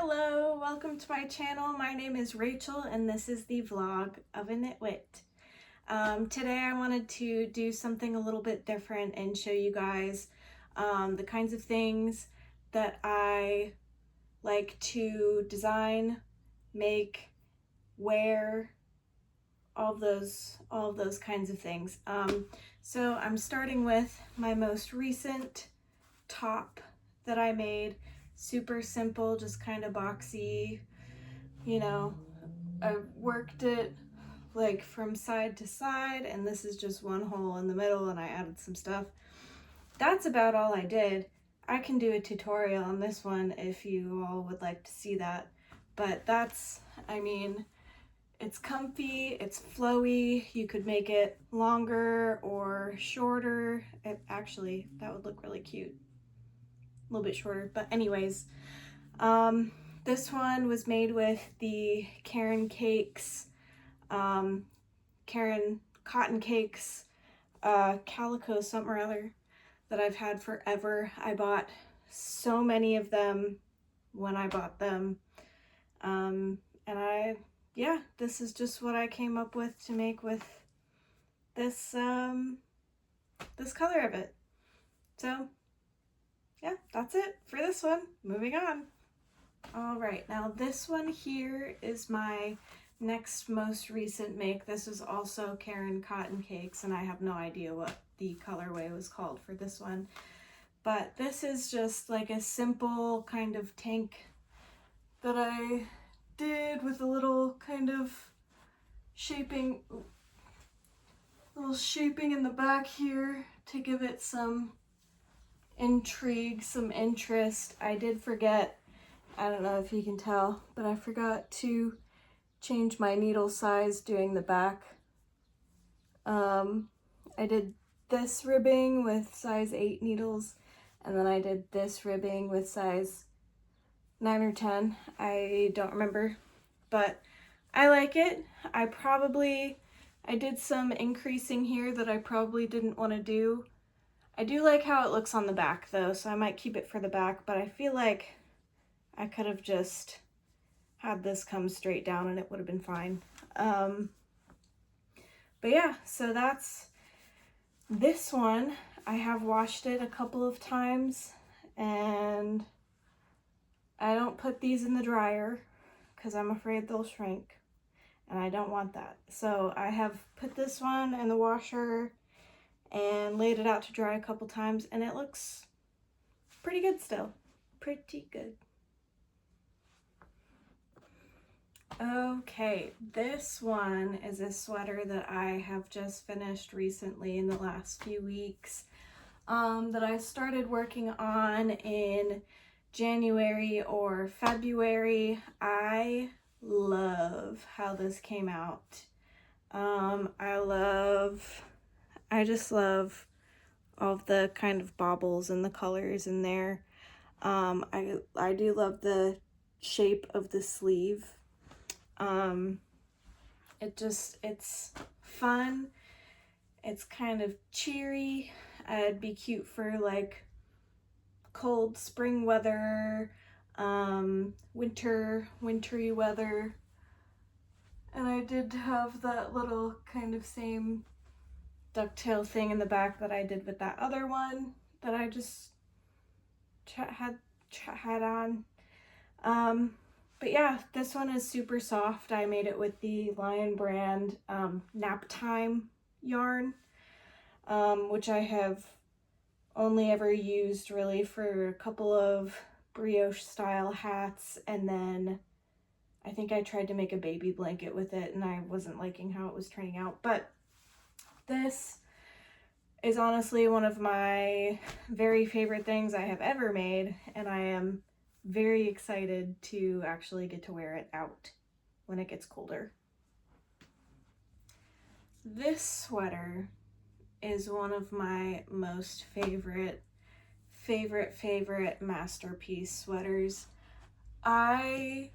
Hello, welcome to my channel. My name is Rachel and this is the vlog of a Knitwit. Today I wanted to do something a little bit different and show you guys the kinds of things that I like to design, make, wear, all of those kinds of things. So I'm starting with my most recent top that I made. Super simple, just kind of boxy, you know. I worked it like from side to side, and this is just one hole in the middle, and I added some stuff. That's about all I did. I can do a tutorial on this one if you all would like to see that, but that's, I mean, it's comfy, it's flowy. You could make it longer or shorter. Actually, that would look really cute. A little bit shorter, but anyways, this one was made with the Caron Cakes, Caron Cotton Cakes, calico something or other that I've had forever. I bought so many of them when I bought them, and yeah, this is just what I came up with to make with this this color of it. So yeah, that's it for this one. Moving on. All right, now this one here is my next most recent make. This is also Caron Cotton Cakes, and I have no idea what the colorway was called for this one. But this is just like a simple kind of tank that I did with a little kind of shaping, in the back here to give it some intrigue, some interest. I did forget, I don't know if you can tell, but I forgot to change my needle size doing the back. I did this ribbing with size 8 needles, and then I did this ribbing with size 9 or 10. I don't remember, but I like it. I did some increasing here that I probably didn't want to do. I do like how it looks on the back though, so I might keep it for the back, but I feel like I could have just had this come straight down and it would have been fine. But yeah, so that's this one. I have washed it a couple of times, and I don't put these in the dryer because I'm afraid they'll shrink, and I don't want that. So I have put this one in the washer and laid it out to dry a couple times, and it looks pretty good still. Pretty good. Okay, this one is a sweater that I have just finished recently in the last few weeks, that I started working on in January or February. I love how this came out. I just love all of the kind of baubles and the colors in there. I do love the shape of the sleeve. It's fun. It's kind of cheery. It'd be cute for like cold spring weather, wintry weather. And I did have that little kind of same ducktail thing in the back that I did with that other one that I just had on. But yeah, this one is super soft. I made it with the Lion brand Nap Time yarn, which I have only ever used really for a couple of brioche style hats, and then I think I tried to make a baby blanket with it and I wasn't liking how it was turning out. But this is honestly one of my very favorite things I have ever made, and I am very excited to actually get to wear it out when it gets colder. This sweater is one of my most favorite masterpiece sweaters. I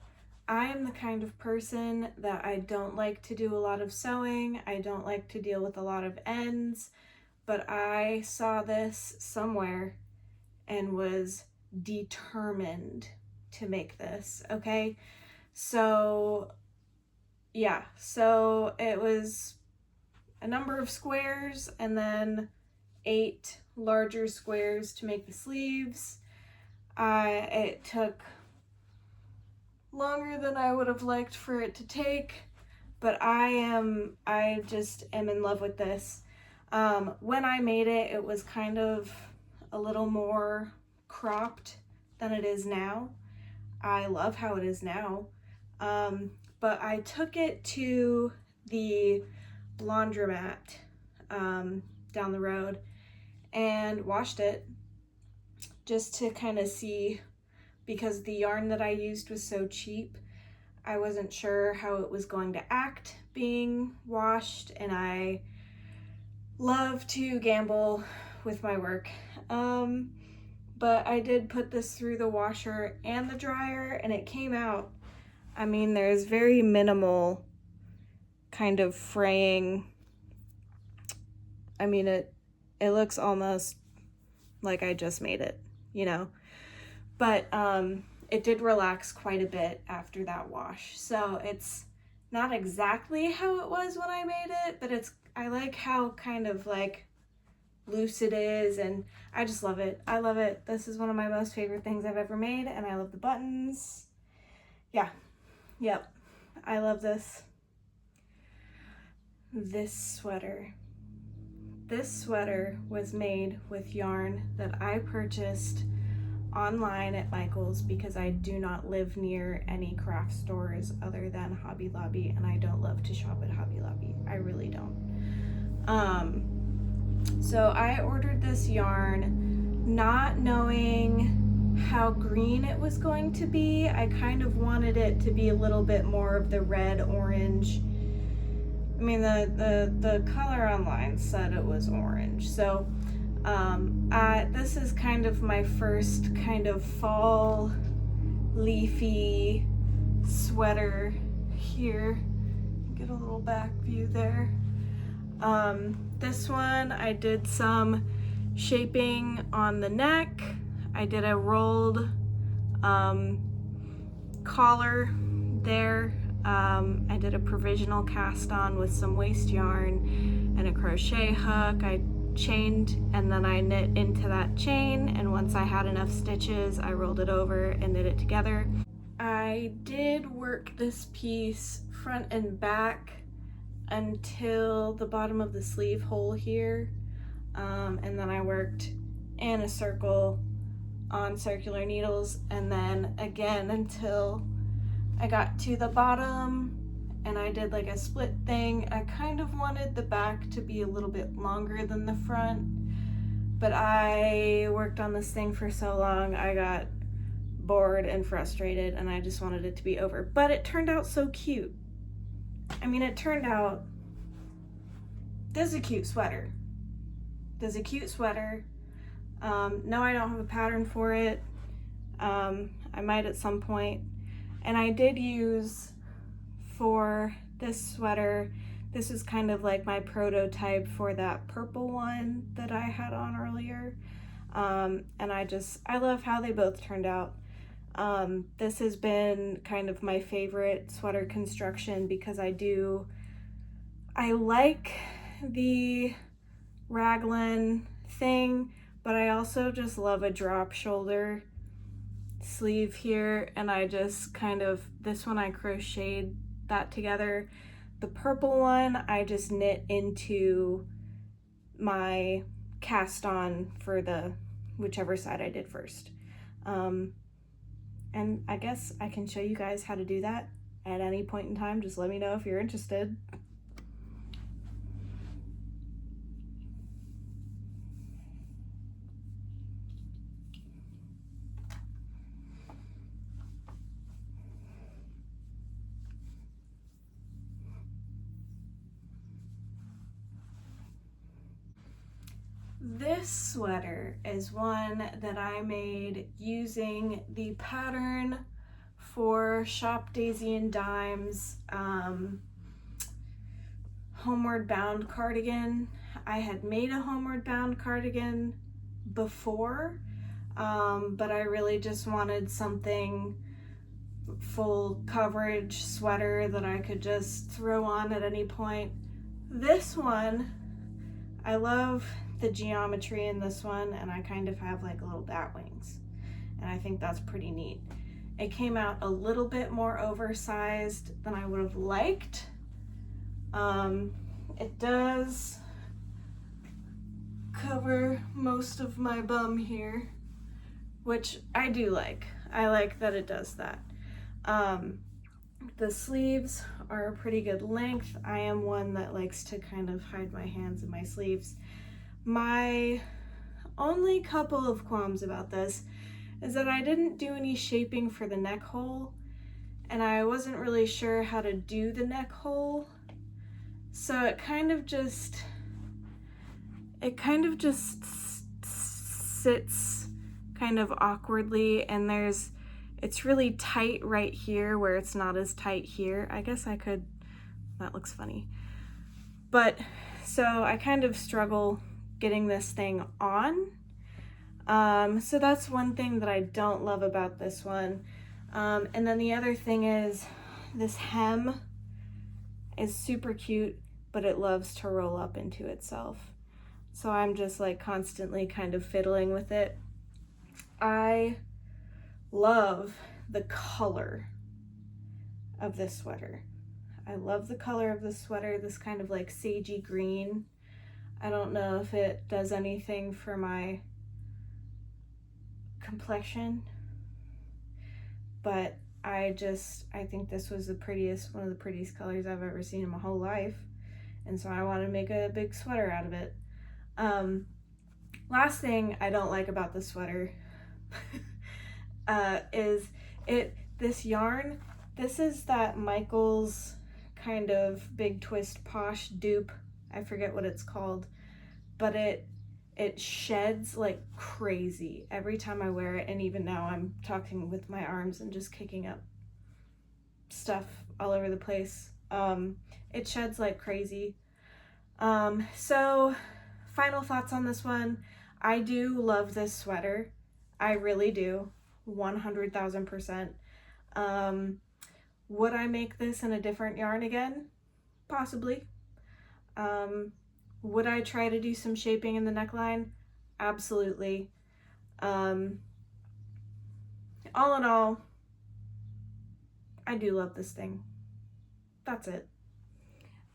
am the kind of person that I don't like to do a lot of sewing. I don't like to deal with a lot of ends, but I saw this somewhere and was determined to make this, okay? So yeah, so it was a number of squares and then 8 larger squares to make the sleeves. It took longer than I would have liked for it to take, but I just am in love with this. When I made it, it was kind of a little more cropped than it is now. I love how it is now. But I took it to the laundromat down the road and washed it just to kind of see, because the yarn that I used was so cheap. I wasn't sure how it was going to act being washed, and I love to gamble with my work. But I did put this through the washer and the dryer, and it came out, I mean, there's very minimal kind of fraying. I mean, it looks almost like I just made it, you know? But it did relax quite a bit after that wash. So it's not exactly how it was when I made it, but I like how kind of like loose it is, and I just love it. I love it. This is one of my most favorite things I've ever made, and I love the buttons. Yeah, yep, I love this. This sweater was made with yarn that I purchased online at Michael's because I do not live near any craft stores other than Hobby Lobby, and I don't love to shop at Hobby Lobby. I really don't. So I ordered this yarn not knowing how green it was going to be. I kind of wanted it to be a little bit more of the red orange. I mean, the color online said it was orange. So this is kind of my first kind of fall leafy sweater here. Get a little back view there. This one I did some shaping on the neck. I did a rolled collar there. I did a provisional cast on with some waste yarn and a crochet hook. I chained and then I knit into that chain, and once I had enough stitches I rolled it over and knit it together. I did work this piece front and back until the bottom of the sleeve hole here, and then I worked in a circle on circular needles, and then again until I got to the bottom, and I did like a split thing. I kind of wanted the back to be a little bit longer than the front, but I worked on this thing for so long I got bored and frustrated, and I just wanted it to be over. But it turned out so cute. I mean, it turned out, this is a cute sweater. This is a cute sweater. No, I don't have a pattern for it. I might at some point. And I did use, for this sweater, this is kind of like my prototype for that purple one that I had on earlier. And I love how they both turned out. This has been kind of my favorite sweater construction because I like the raglan thing, but I also just love a drop shoulder sleeve here, and I just kind of, this one I crocheted that together. The purple one I just knit into my cast on for the whichever side I did first. And I guess I can show you guys how to do that at any point in time. Just let me know if you're interested. This sweater is one that I made using the pattern for Shop Daisy and Dime's Homeward Bound cardigan. I had made a Homeward Bound cardigan before, but I really just wanted something full coverage sweater that I could just throw on at any point. This one, I love the geometry in this one, and I kind of have like little bat wings, and I think that's pretty neat. It came out a little bit more oversized than I would have liked. It does cover most of my bum here, which I do like. I like that it does that. The sleeves are a pretty good length. I am one that likes to kind of hide my hands in my sleeves. My only couple of qualms about this is that I didn't do any shaping for the neck hole, and I wasn't really sure how to do the neck hole. So it kind of just sits kind of awkwardly, and it's really tight right here where it's not as tight here. I guess I could, that looks funny. But so I kind of struggle getting this thing on. So that's one thing that I don't love about this one. And then the other thing is this hem is super cute, but it loves to roll up into itself. So I'm just like constantly kind of fiddling with it. I love the color of this sweater. I love the color of this sweater, this kind of like sagey green. I don't know if it does anything for my complexion, but I think this was one of the prettiest colors I've ever seen in my whole life, and so I want to make a big sweater out of it. Last thing I don't like about the sweater is this yarn. This is that Michael's kind of big twist posh dupe. I forget what it's called, but it sheds like crazy every time I wear it, and even now I'm talking with my arms and just kicking up stuff all over the place. It sheds like crazy. So final thoughts on this one. I do love this sweater. I really do. 100,000%. Would I make this in a different yarn again? Possibly. Would I try to do some shaping in the neckline? Absolutely. All in all, I do love this thing. That's it.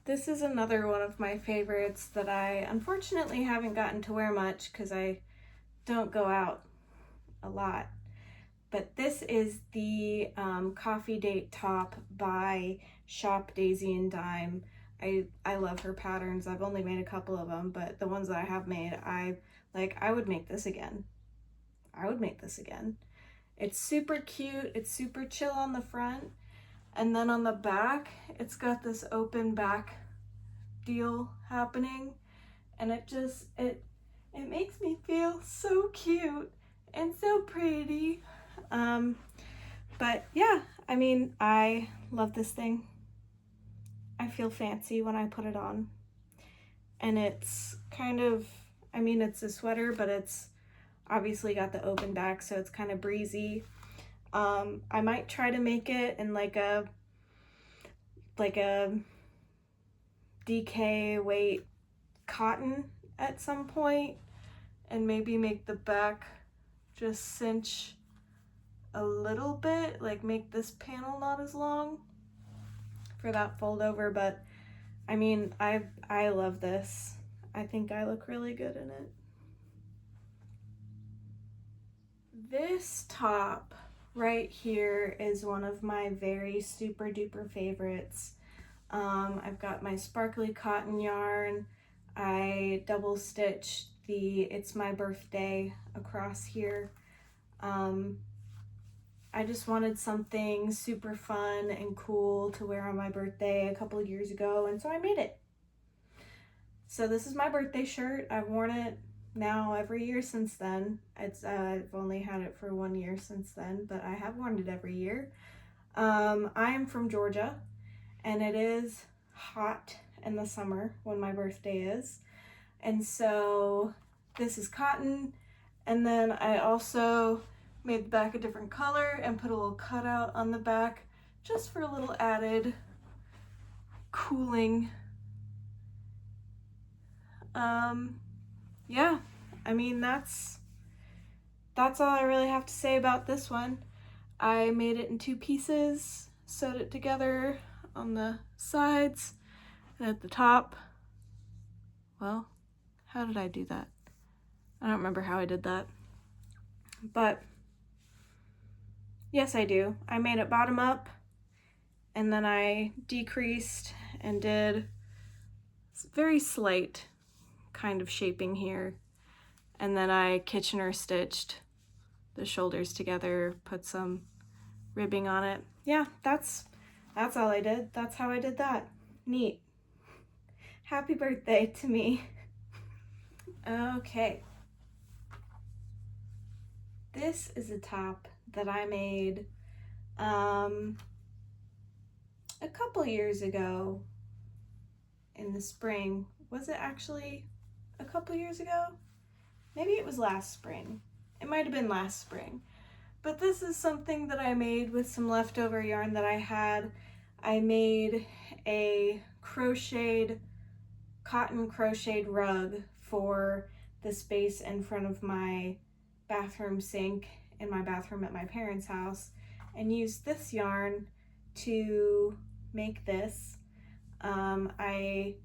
This is another one of my favorites that I unfortunately haven't gotten to wear much because I don't go out a lot. But this is the Coffee Date top by Shop Daisy and Dime. I love her patterns. I've only made a couple of them, but the ones that I have made, I would make this again. I would make this again. It's super cute. It's super chill on the front. And then on the back, it's got this open back deal happening. And it makes me feel so cute and so pretty. But yeah, I mean, I love this thing. I feel fancy when I put it on. And it's kind of, I mean, it's a sweater, but it's obviously got the open back, so it's kind of breezy. I might try to make it in like a DK weight cotton at some point, and maybe make the back just cinch a little bit, like make this panel not as long for that fold over. But I mean, I love this. I think I look really good in it. This top right here is one of my very super duper favorites. I've got my sparkly cotton yarn. I double stitched the It's My Birthday across here. I just wanted something super fun and cool to wear on my birthday a couple of years ago, and so I made it. So this is my birthday shirt. I've worn it now every year since then. I've only had it for 1 year since then, but I have worn it every year. I am from Georgia, and it is hot in the summer when my birthday is. And so this is cotton, And then I also made the back a different color and put a little cutout on the back just for a little added cooling. Yeah, I mean, that's all I really have to say about this one. I made it in 2 pieces, sewed it together on the sides and at the top. Well, how did I do that? I don't remember how I did that. But yes, I do. I made it bottom up, and then I decreased and did very slight kind of shaping here. And then I Kitchener stitched the shoulders together, put some ribbing on it. Yeah, that's all I did. That's how I did that. Neat. Happy birthday to me. Okay. This is a top that I made a couple years ago in the spring. Was it actually a couple years ago? Maybe it was last spring. It might have been last spring. But this is something that I made with some leftover yarn that I had. I made a cotton crocheted rug for the space in front of my bathroom sink in my bathroom at my parents' house, and used this yarn to make this. I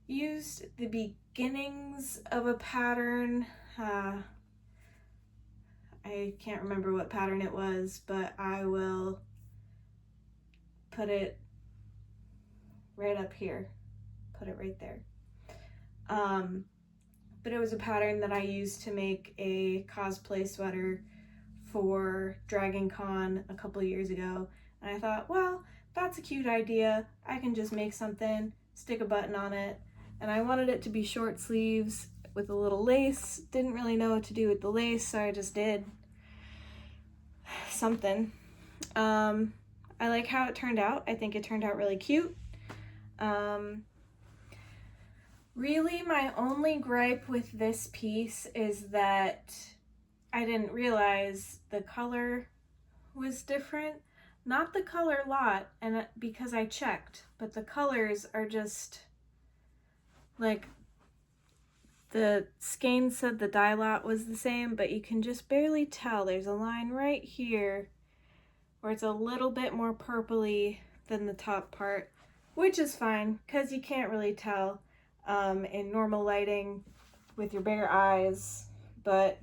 used the beginnings of a pattern. I can't remember what pattern it was, but I will put it right up here. Put it right there. But it was a pattern that I used to make a cosplay sweater for Dragon Con a couple years ago. And I thought, well, that's a cute idea. I can just make something, stick a button on it. And I wanted it to be short sleeves with a little lace. Didn't really know what to do with the lace, so I just did something. I like how it turned out. I think it turned out really cute. Really, my only gripe with this piece is that I didn't realize the color was different. Not the color lot, and because I checked, but the colors are just like, the skein said the dye lot was the same, but you can just barely tell. There's a line right here where it's a little bit more purpley than the top part, which is fine because you can't really tell in normal lighting with your bare eyes, but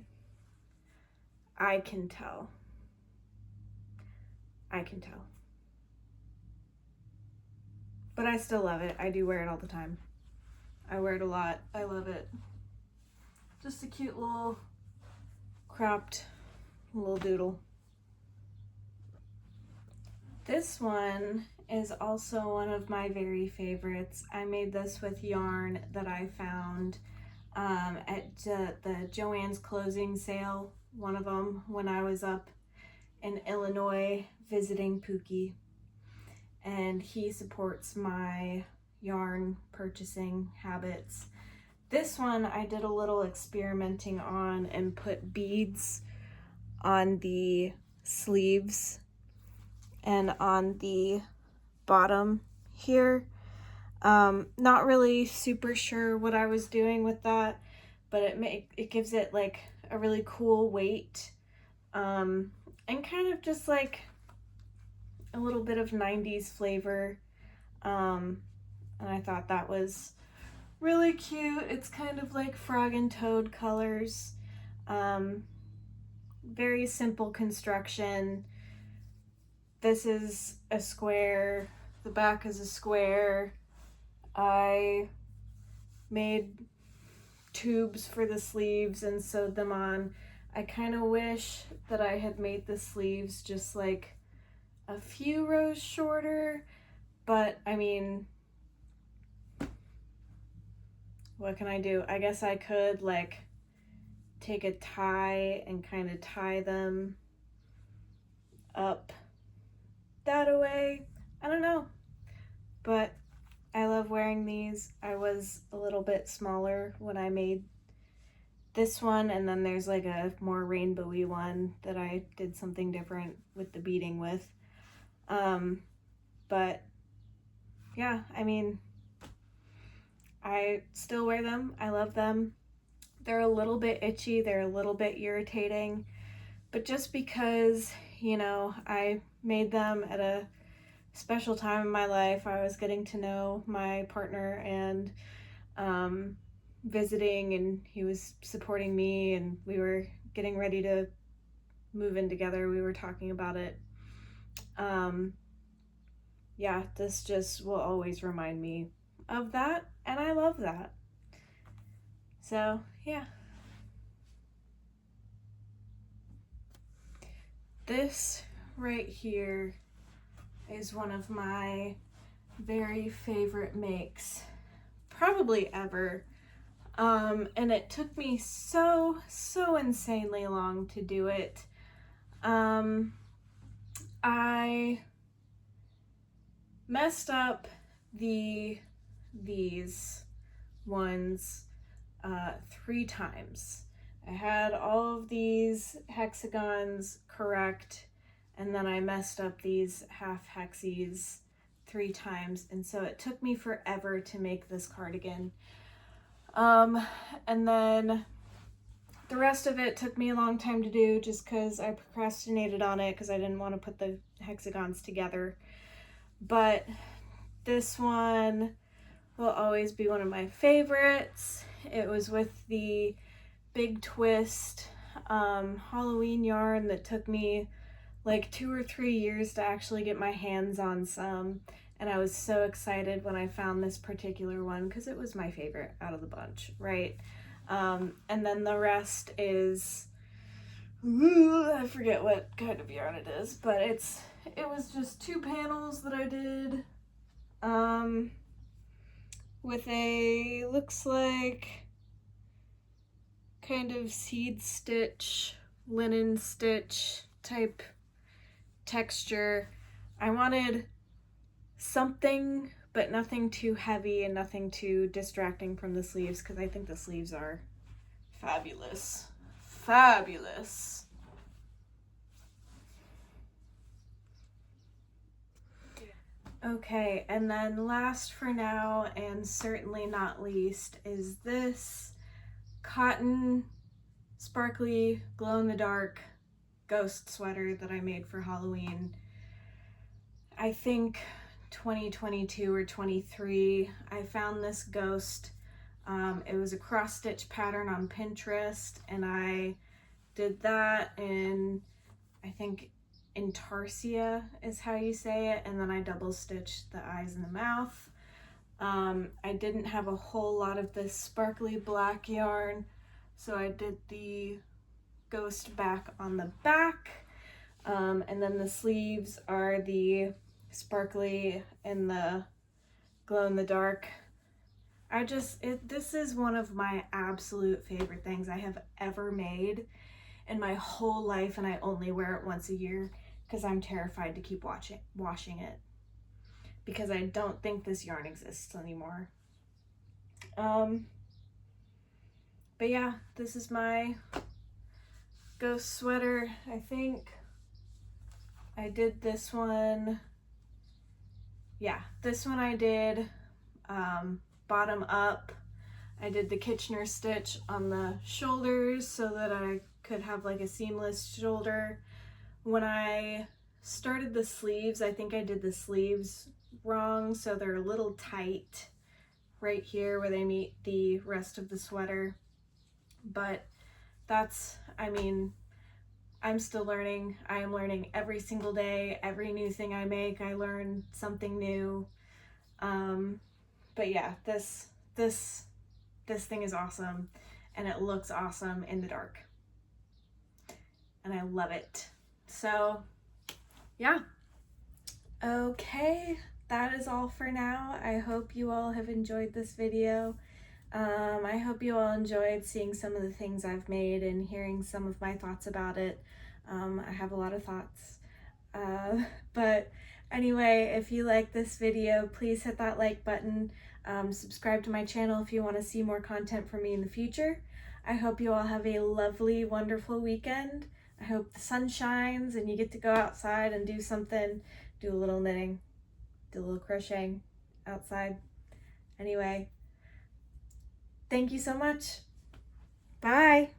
I can tell. But I still love it. I do wear it all the time. I wear it a lot. I love it. Just a cute little cropped little doodle. This one is also one of my very favorites. I made this with yarn that I found at the Joann's closing sale, one of them, when I was up in Illinois visiting Pookie. And he supports my yarn purchasing habits. This one I did a little experimenting on and put beads on the sleeves and on the bottom here. Not really super sure what I was doing with that, but it gives it like a really cool weight, and kind of just like a little bit of 90s flavor. And I thought that was really cute. It's kind of like frog and toad colors. Very simple construction. This is a square, the back is a square. I made tubes for the sleeves and sewed them on. I kind of wish that I had made the sleeves just like a few rows shorter, but I mean, what can I do? I guess I could like take a tie and kind of tie them up that way. I don't know, but I love wearing these. I was a little bit smaller when I made this one, and then there's like a more rainbowy one that I did something different with the beading with. But yeah, I mean, I still wear them. I love them. They're a little bit itchy, they're a little bit irritating, but just because, you know, I made them at a special time in my life, I was getting to know my partner and visiting, and he was supporting me, and we were getting ready to move in together. We were talking about it. Yeah, this just will always remind me of that, and I love that. So, yeah. This right here is one of my very favorite makes, probably ever. And it took me so insanely long to do it. I messed up these ones 3 times. I had all of these hexagons correct, and then I messed up these half hexies 3 times, and so it took me forever to make this cardigan. And then the rest of it took me a long time to do just because I procrastinated on it because I didn't want to put the hexagons together. But this one will always be one of my favorites. It was with the Big Twist Halloween yarn that took me like 2 or 3 years to actually get my hands on some, and I was so excited when I found this particular one because it was my favorite out of the bunch, right? And then the rest is, I forget what kind of yarn it is, but it was just 2 panels that I did with a, looks like kind of seed stitch, linen stitch type texture. I wanted something, but nothing too heavy and nothing too distracting from the sleeves, because I think the sleeves are fabulous. Fabulous. Okay, and then last for now, and certainly not least, is this cotton sparkly glow-in-the-dark ghost sweater that I made for Halloween. I think 2022 or 23. I found this ghost. It was a cross-stitch pattern on Pinterest, and I did that in, I think, intarsia is how you say it, and then I double stitched the eyes and the mouth. I didn't have a whole lot of this sparkly black yarn, so I did the ghost back on the back, and then the sleeves are the sparkly and the glow-in-the-dark. This is one of my absolute favorite things I have ever made in my whole life, and I only wear it once a year because I'm terrified to keep washing it because I don't think this yarn exists anymore. But yeah, this is my ghost sweater. I think I did this one. Yeah, this one I did bottom up. I did the Kitchener stitch on the shoulders so that I could have like a seamless shoulder. When I started the sleeves, I think I did the sleeves wrong, so they're a little tight right here where they meet the rest of the sweater. But that's, I mean, I'm still learning. I am learning every single day. Every new thing I make, I learn something new. But yeah, this thing is awesome, and it looks awesome in the dark, and I love it. So yeah. Okay, that is all for now. I hope you all have enjoyed this video. I hope you all enjoyed seeing some of the things I've made and hearing some of my thoughts about it. I have a lot of thoughts. But anyway, if you like this video, please hit that like button. Subscribe to my channel if you want to see more content from me in the future. I hope you all have a lovely, wonderful weekend. I hope the sun shines and you get to go outside and do something, do a little knitting, do a little crocheting outside. Anyway, thank you so much. Bye.